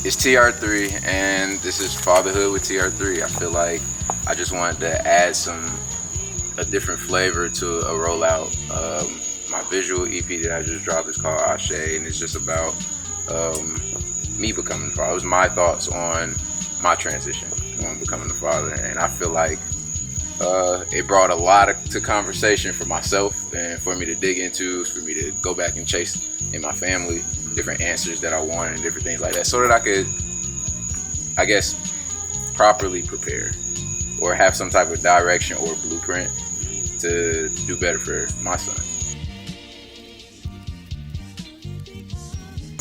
It's T.R.3, and this is Fatherhood with T.R.3. I feel like I just wanted to add a different flavor to a rollout. My visual EP that I just dropped is called Ashe, and it's just about me becoming a father. It was my thoughts on my transition on becoming a father, and I feel like it brought a lot to conversation for myself and for me to dig into, for me to go back and chase in my family different answers that I wanted and different things like that, so that I could, I guess, properly prepare or have some type of direction or blueprint to do better for my son.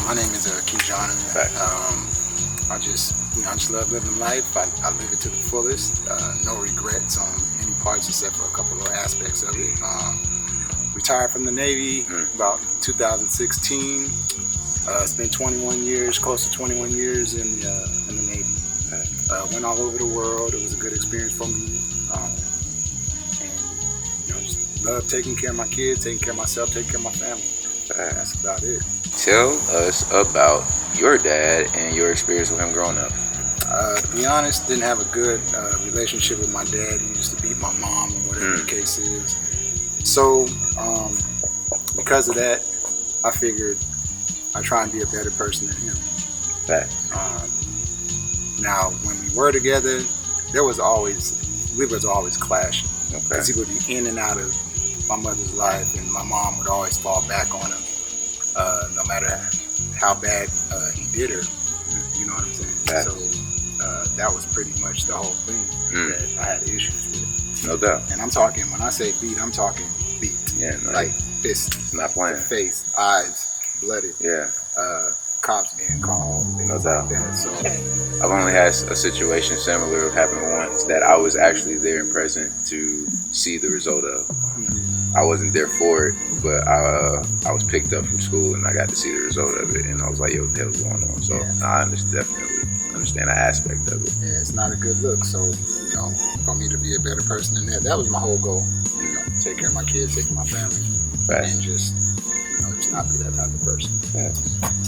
My name is Kijana. I just love living life. I live it to the fullest. No regrets on any parts except for a couple of aspects of it. Retired from the Navy about 2016. Spent 21 years, close to 21 years in the Navy. Went all over the world. It was a good experience for me. And just love taking care of my kids, taking care of myself, taking care of my family. That's about it. Tell us about your dad and your experience with him growing up. To be honest, didn't have a good relationship with my dad. He used to beat my mom, or whatever the case is. So, because of that, I figured I'd try and be a better person than him. Now, when we were together, we was always clashing. Because he would be in and out of my mother's life, and my mom would always fall back on him, no matter how bad he did her. You know what I'm saying? So that was pretty much the whole thing that I had issues with. No doubt. And I'm talking, when I say beat, I'm talking beat. Yeah, no, like fist, not playing. Face, eyes, blooded. Yeah. Cops being called. No doubt. Like that. So I've only had a situation similar happen once that I was actually there and present to see the result of. I wasn't there for it, but I was picked up from school and I got to see the result of it, and I was like, yo, what the hell's going on? So I definitely understand that aspect of it. Yeah, it's not a good look. So, for me to be a better person than that was my whole goal. Take care of my kids, take care of my family, and just not be that type of person.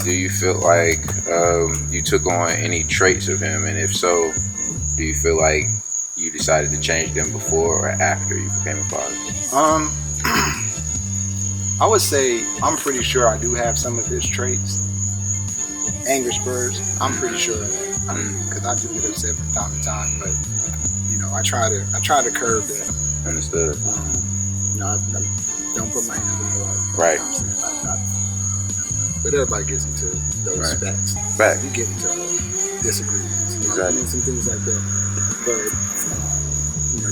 Do you feel like you took on any traits of him, and if so, do you feel like you decided to change them before or after you became a father? I would say I'm pretty sure I do have some of his traits. Anger spurs, I'm pretty sure of that. Because I do get upset from time to time, but I try to curb that. Understood. I don't put my hands in the water. Right. But everybody gets into those facts. You get into disagreements. Exactly. Some things like that. But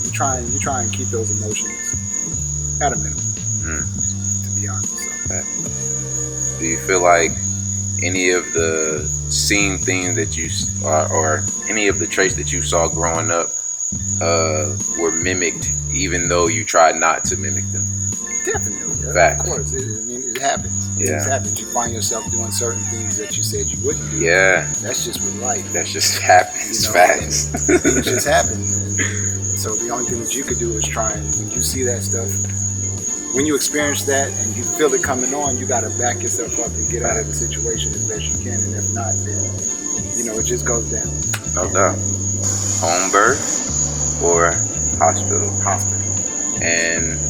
you try and keep those emotions at a minimum. To be honest. So. Do you feel like any of the seen things that you or any of the traits that you saw growing up were mimicked, even though you tried not to mimic them? Definitely. Fact. Of course. It happens. Yeah. It happens. You find yourself doing certain things that you said you wouldn't do. Yeah. That's just with life. That just happens. Facts. Things just happen. So the only thing that you could do is try and, when you see that stuff, when you experience that and you feel it coming on, you got to back yourself up and get out of the situation as best you can. And if not, then, it just goes down. No doubt. Home birth or hospital? Hospital. And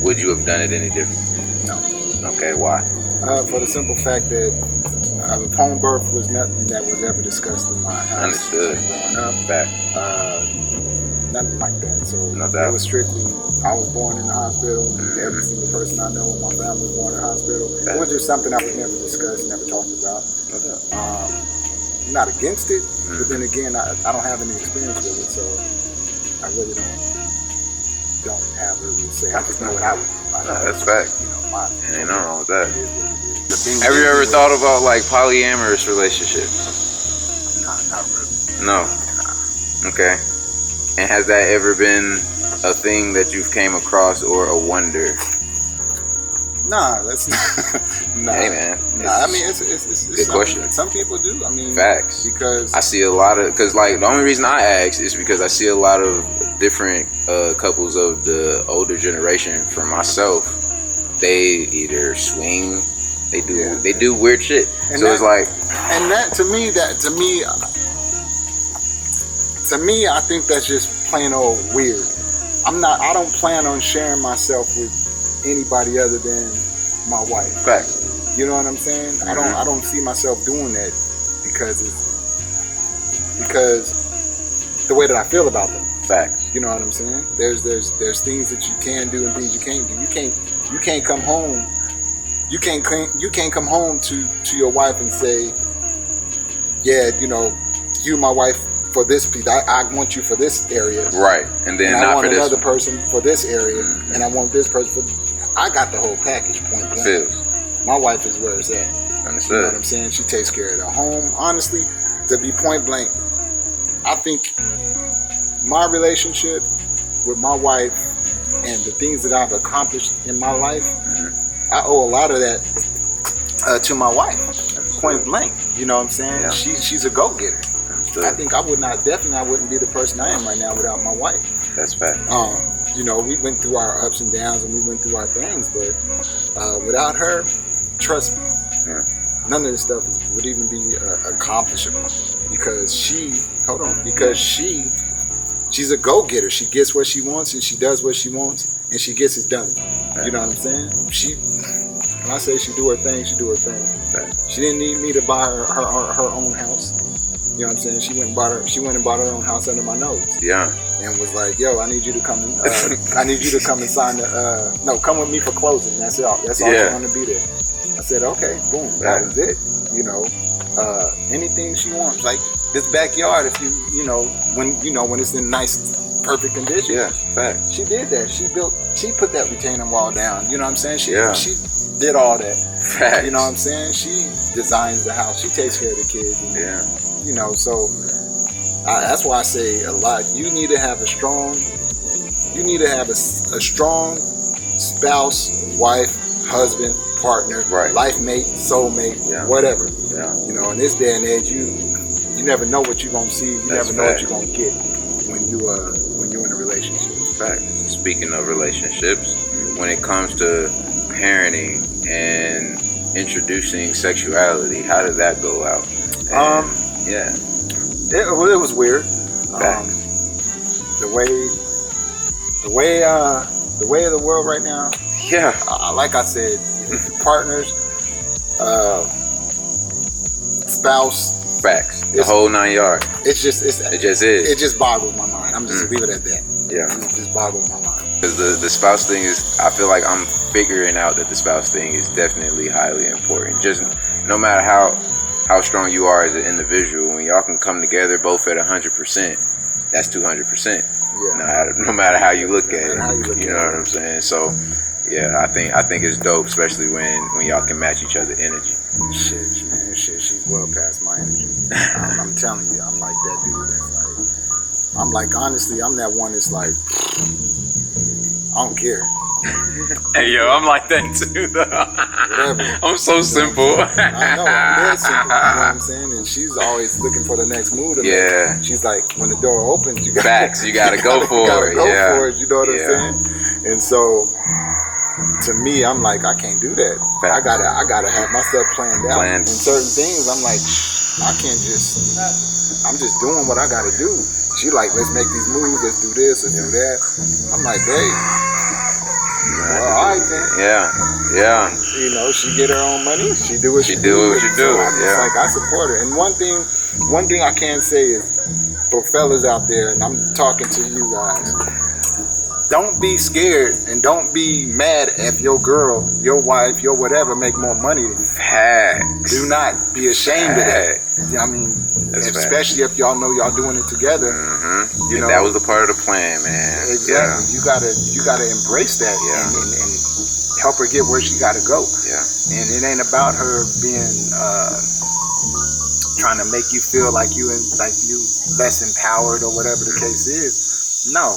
would you have done it any different? No. Okay, why? For the simple fact that home birth was nothing that was ever discussed in my house. Understood. Growing up. Fact. Nothing like that. So No doubt. It was strictly, I was born in the hospital. Every single person I know in my family was born in the hospital. It was just something I would never discuss, never talked about. No doubt. I'm not against it, but then again, I don't have any experience with it, so I really don't have really to say. I just know what I would do. That's fact. Ain't nothing wrong with that. Have you Have ever thought about like polyamorous relationships? Nah, not really. No. Okay. And has that ever been a thing that you've came across or a wonder? Nah, that's not. Nah. Hey man. Nah, I mean it's good question. Some people do. I mean, facts. Because I see a lot of, because like the only reason I ask is because I see a lot of different couples of the older generation. For myself, they either swing They do Yeah. they do weird shit. And So it's like, and that to me, I think that's just plain old weird. I don't plan on sharing myself with anybody other than my wife. facts. You know what I'm saying? Mm-hmm. I don't see myself doing that because the way that I feel about them. Facts. You know what I'm saying? There's things that you can do and things you can't do. You can't come home. You can't come home to your wife and say, yeah, you know, you my wife for this piece. I want you for this area. Right. And then And not I want for this another one. person for this area, Mhm. and I want this person for. I got the whole package. Point blank. Feels. My wife is where it's at. You know Understood. what I'm saying? She takes care of the home. Honestly, to be point blank, I think my relationship with my wife and the things that I've accomplished in my life, I owe a lot of that to my wife. Point blank. You know what I'm saying? Yeah. She's a go-getter. Understood. I think I wouldn't be the person I am right now without my wife. That's fact. You know, we went through our ups and downs and we went through our things, but without her, trust me, Yeah. none of this stuff would even be accomplishable because she's a go-getter. She gets what she wants and she does what she wants and she gets it done. You know what I'm saying? When I say she do her thing, she do her thing. Fact. She didn't need me to buy her own house. You know what I'm saying? She went and bought her own house under my nose. Yeah. And was like, yo, I need you to come and sign the come with me for closing. That's all. That's all Yeah. she wanted to be there. I said, okay, boom, that was it. You know, anything she wants, like this backyard. If when it's in nice, perfect condition. Yeah. Fact. She did that. She put that retaining wall down. You know what I'm saying? She did all that. Facts. You know what I'm saying? She designs the house. She takes care of the kids. And, Yeah. you know, so that's why I say a lot. You need to have a strong spouse, wife, husband, partner, Right. life mate, soulmate, Yeah. whatever. Yeah. You know, in this day and age, you never know what you're gonna see. You That's never know what fact. you're gonna get when you're in a relationship. Fact. Speaking of relationships, when it comes to parenting and introducing sexuality, how did that go out? And, yeah. It was weird. Facts. The way of the world right now. Yeah. Like I said, partners, spouse. Facts. The whole 9 yards. It just It just is. It just boggles my mind. I'm just leave it at that. Yeah. It just boggles my mind. Because the spouse thing is, I feel like I'm figuring out that the spouse thing is definitely highly important. Just no matter how strong you are as an individual, when y'all can come together both at 100%, that's 200%. Yeah. No matter how you look at How you look it, you at know it. what I'm saying. So, yeah, I think it's dope, especially when y'all can match each other's energy. Shit, man, she's well past my energy. I'm telling you, I'm like that dude. That's like, I'm like, honestly, I'm that one that's like, I don't care. Hey, yo, I'm like that too, though. Whatever. I'm so simple. I know, I'm dead simple. You know what I'm saying? And she's always looking for the next move to Yeah. make. She's like, when the door opens, you got Facts, you gotta go for it. Go Yeah. for it. You know what Yeah. I'm saying? And so, to me, I'm like, I can't do that. Facts. I gotta have my stuff planned out. Planned. And certain things, I'm like, I can't just. I'm just doing what I gotta do. She like, let's make these moves. Let's do this. Let's do that. I'm like, babe. Well, all right then. Yeah. You know, she get her own money. She do what she do what she do. So I'm just Yeah. like, I support her. And one thing I can say is, for fellas out there, and I'm talking to you guys, don't be scared and don't be mad if your girl, your wife, your whatever make more money than you. Facts. Do not be ashamed of that. I mean, That's especially if y'all know y'all doing it together. Mm-hmm. You know, that was a part of the plan, man. exactly. You gotta embrace that Yeah. and help her get where she gotta go. Yeah. And it ain't about her being trying to make you feel like you less empowered or whatever the case is. No,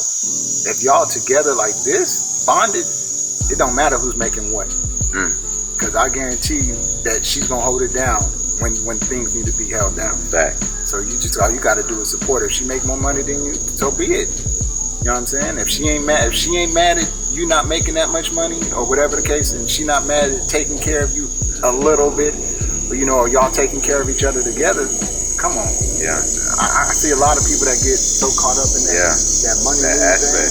if y'all together like this, bonded, it don't matter who's making what. Because I guarantee you that she's gonna hold it down when things need to be held down. Fact. So all you gotta do is support her. If she make more money than you, so be it. You know what I'm saying? If she ain't mad at you not making that much money or whatever the case, and she not mad at taking care of you a little bit, but are y'all taking care of each other together? Come on. Yeah. I see a lot of people that get so caught up in that money aspect.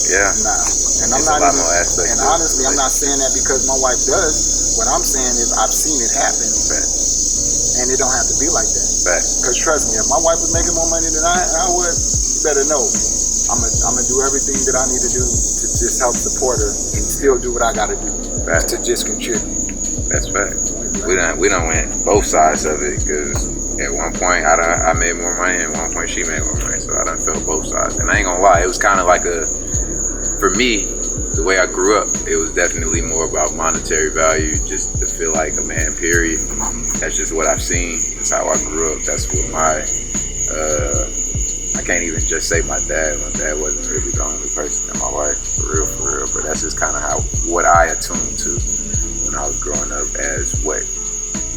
Yeah. Nah. And I'm it's not a lot even, more aspects. and honestly, I'm not saying that because my wife does. What I'm saying is I've seen it happen. And it don't have to be like that. Because trust me, if my wife was making more money than I would, you better know. I'm gonna do everything that I need to do to just help support her and still do what I gotta do to just contribute. That's fact. We done went both sides of it, because at one point I made more money, and at one point she made more money, so I done felt both sides. And I ain't gonna lie, it was kind of like for me, the way I grew up, it was definitely more about monetary value, just to feel like a man, period. That's just what I've seen. That's how I grew up. That's what I can't even just say my dad. My dad wasn't really the only person in my life, for real. But that's just kind of what I attuned to when I was growing up as what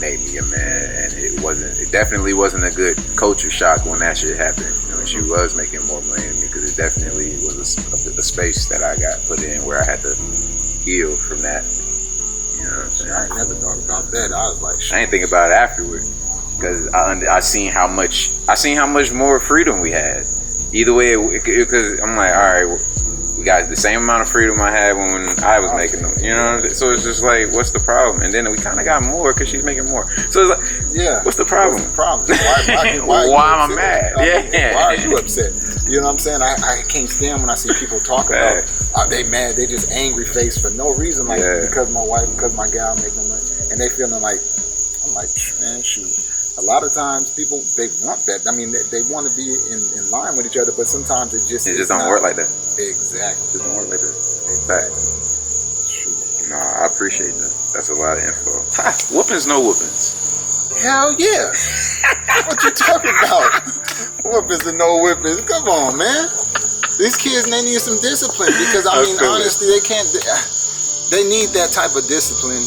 made me a man. And it definitely wasn't a good culture shock when that shit happened. When she was making more money than me, because it definitely was a space that I got put in where I had to heal from that. You know what I'm saying? I ain't never thought about that. I was like, shit. I ain't think about it afterward, because I seen how much more freedom we had. Either way, because I'm like, all right, we got the same amount of freedom I had when I was making them. You know, so it's just like, what's the problem? And then we kind of got more because she's making more. So it's like, yeah, what's the problem? What's the problem? Why am I mad? Why are you upset? You know what I'm saying? I can't stand when I see people talk about they mad, they just angry face for no reason, like because my wife, because my gal make no money, and they feeling like, I'm like, man, shoot. A lot of times people, they want that. I mean, they want to be in line with each other, but sometimes it just don't work like that. Exactly. It doesn't work like that. Exactly. Shoot. Nah, I appreciate that. That's a lot of info. Whoopings, no whoopings. Hell yeah. What you talking about? Whoopings and no whippings. Come on, man. These kids, they need some discipline, because I mean, honestly, they need that type of discipline.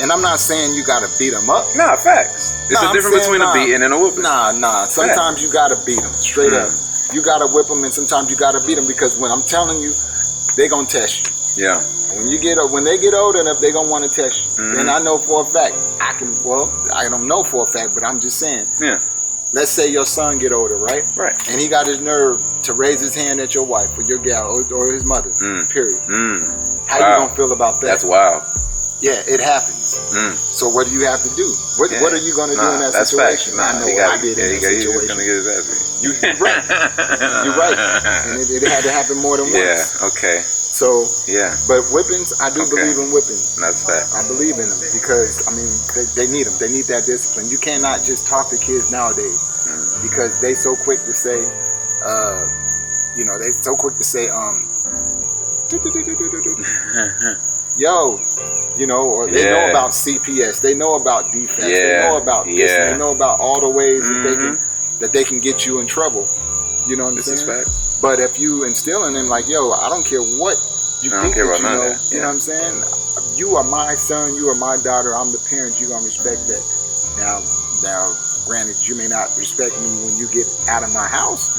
And I'm not saying you gotta beat them up. Nah, facts. There's a difference between a beating and a whooping. Nah. Sometimes you gotta beat them straight up. You gotta whip them, and sometimes you gotta beat them, because when I'm telling you, they gonna test you. Yeah. When they get old enough, they gonna want to test you. And I know for a fact, I don't know for a fact, but I'm just saying. Yeah. Let's say your son get older, right? Right. And he got his nerve to raise his hand at your wife or your gal or his mother. Period. How you gonna feel about that? That's wild. Yeah, it happens. So what do you have to do? What are you going to do in that situation? I know what I did in that situation. He's going to get his ass beat. You're right. You're right. And it had to happen more than once. Yeah, okay. So, but whippings, I do believe in whippings. That's fact. I believe in them because, I mean, they need them. They need that discipline. You cannot just talk to kids nowadays because they so quick to say, they so quick to say, yo, or they know about CPS, they know about defense, they know about this, they know about all the ways that they can get you in trouble. You know what I'm saying? Is fact. But if you instill in them like, yo, I don't care what you think that you know, you know what I'm saying? You are my son, you are my daughter, I'm the parent, you're gonna respect that. Now, granted, you may not respect me when you get out of my house.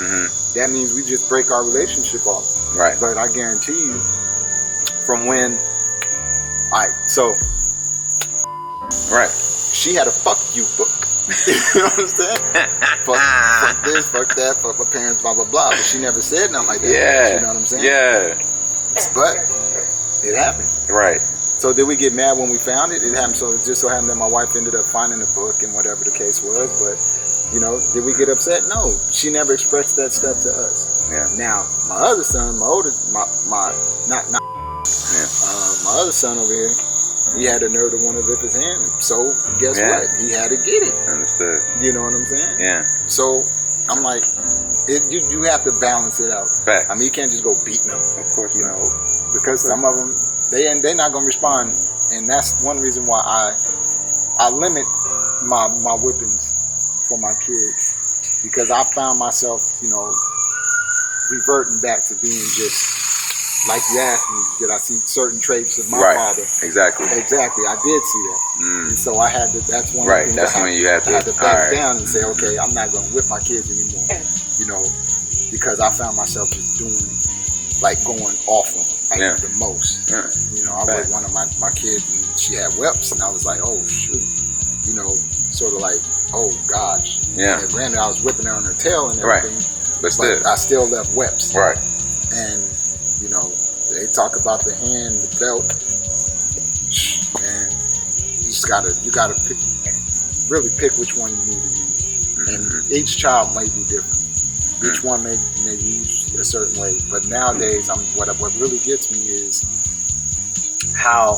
That means we just break our relationship off. Right. But I guarantee you, from when so she had a fuck you book. You know what I'm saying? fuck this, fuck that, fuck my parents, blah blah blah. But she never said nothing like that. Yeah. You know what I'm saying? Yeah. But it happened. Right. So did we get mad when we found it? It happened. So it just so happened that my wife ended up finding the book and whatever the case was. But did we get upset? No. She never expressed that stuff to us. Yeah. Now my other son, my other son over here, he had the nerve to want to rip his hand. So guess what? He had to get it. Understood. You know what I'm saying? Yeah. So I'm like, you have to balance it out. Fact. I mean, you can't just go beating them. Of course, because some of them they're not gonna respond, and that's one reason why I limit my whippings for my kids, because I found myself, reverting back to being just. Like you asked me, did I see certain traits of my father? Exactly. I did see that. And so I had to, that's one of the things that's when you had to back down and say, okay, I'm not going to whip my kids anymore. Because I found myself just going off on them. like Yeah. the most. Yeah. You know, I was one of my kids, and she had whelps, and I was like, oh shoot, you know, sort of like, oh gosh. Yeah. And granted, I was whipping her on her tail and Right. everything, But but I still left whelps. Right. And you know, they talk about the hand, the belt, and you gotta pick, really pick which one you need to use. And each child may be different. Each one may use a certain way. But nowadays, what really gets me is how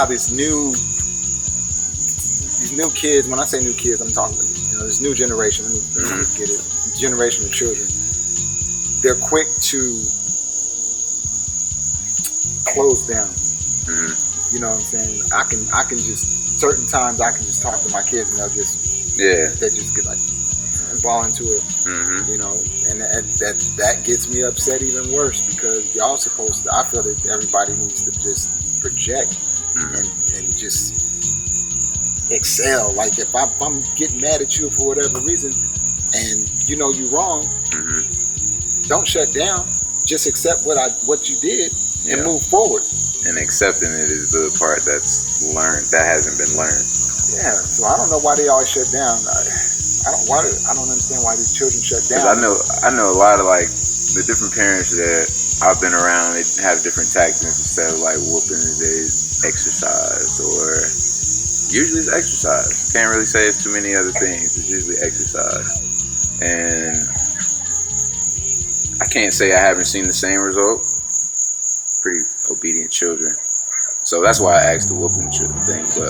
these new kids. When I say new kids, I'm talking, you know, this new generation. Let me get it. Generation of children. They're quick to close down. You know what I'm saying? I can just, certain times I can just talk to my kids and they just get like ball into it. You know, and that gets me upset even worse, because y'all supposed to, I feel that everybody needs to just project and just excel. Like if I'm getting mad at you for whatever reason and you know you're wrong, don't shut down. Just accept what you did and move forward. And accepting it is the part that's learned, that hasn't been learned. Yeah, so I don't know why they always shut down. I don't understand why these children shut down. I know a lot of like the different parents that I've been around. They have different tactics. Instead of like whooping, they exercise, or usually it's exercise. Can't really say it's too many other things. It's usually exercise, and I can't say I haven't seen the same result. Pretty obedient children, so that's why I asked the whooping thing. But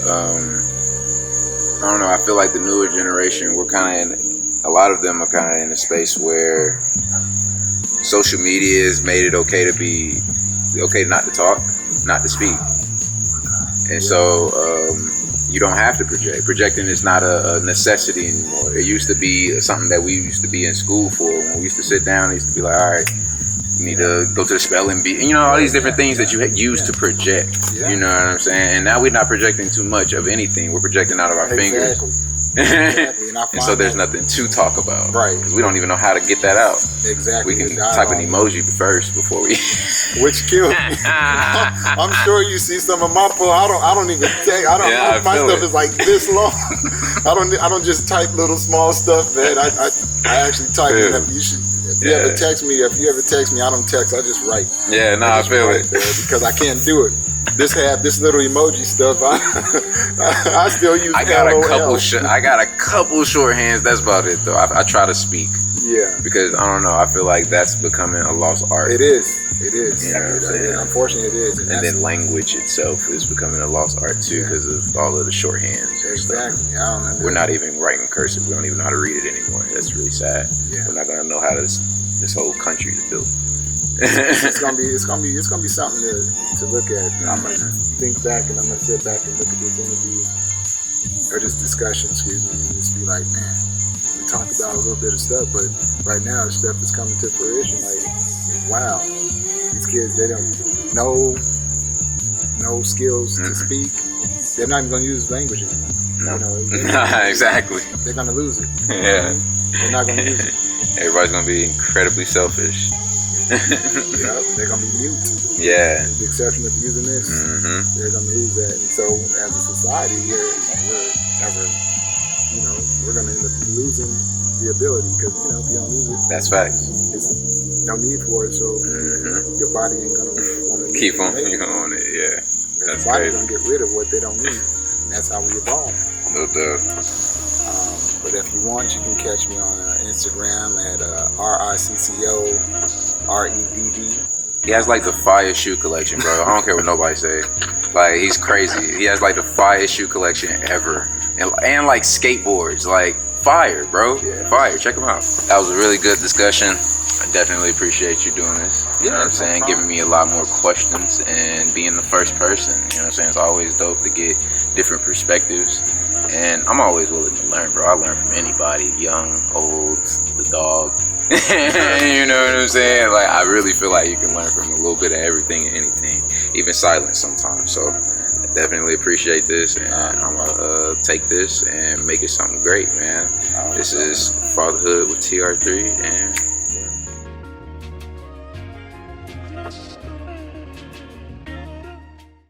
I don't know. I feel like the newer generation, a lot of them are kind of in a space where social media has made it okay not to talk, not to speak, and so you don't have to project. Projecting is not a necessity anymore. It used to be something that we used to be in school for. When we used to sit down, it used to be like, all right, you need to go to the spelling bee, and you know, all these different things that you use to project. You know what I'm saying? And now we're not projecting too much of anything. We're projecting out of our fingers. Exactly. And so there's nothing to talk about. Right. Because we don't even know how to get that out. Exactly. We can type an emoji first before we. Which kills me. I'm sure you see some of my posts. I don't even take. My stuff is like this long. I don't just type little small stuff, man. I actually type it up. If you ever text me, I don't text. I just write. Yeah, no, I feel it. Because I can't do it. This little emoji stuff. I still use. I got a couple shorthands. That's about it, though. I try to speak. Yeah. Because I don't know. I feel like that's becoming a lost art. It is. You know what I'm saying? Unfortunately, it is. And then language itself is becoming a lost art too, because of all of the shorthands. Exactly. I don't know. We're not even writing cursive. We don't even know how to read it anymore. That's really sad. Yeah. We're not gonna know how this whole country is built. It's gonna be something to look at. I'm gonna think back and I'm gonna sit back and look at this interview or this discussion, excuse me, and just be like, man, we talked about a little bit of stuff, but right now the stuff is coming to fruition. Like, wow, these kids, they don't know no skills to speak. They're not even gonna use language anymore. No. You know, exactly. They're gonna lose it. Yeah. They're not gonna use it. Everybody's gonna be incredibly selfish. Yeah, they're gonna be mute. Yeah. With the exception of using this, they're gonna lose that. And so, as a society, we're gonna end up losing the ability, because if you don't use it, that's facts. It's no need for it. So your body ain't gonna want to keep on it. Yeah, that's body's gonna get rid of what they don't need. And that's how we evolve. No doubt. But if you want, you can catch me on Instagram at RICCOREDD. He has like the fire shoe collection, bro. I don't care what nobody say. Like, he's crazy. He has like the fire shoe collection ever, and like skateboards, like fire, bro. Yeah. Fire. Check him out. That was a really good discussion. I definitely appreciate you doing this. You know what I'm saying? Giving me a lot more questions and being the first person. You know what I'm saying? It's always dope to get different perspectives. And I'm always willing to learn, bro. I learn from anybody, young, old, the dog. You know what I'm saying? Like, I really feel like you can learn from a little bit of everything and anything, even silence sometimes. So I definitely appreciate this, and I'm gonna take this and make it something great, man. This is Fatherhood with T.R.3, and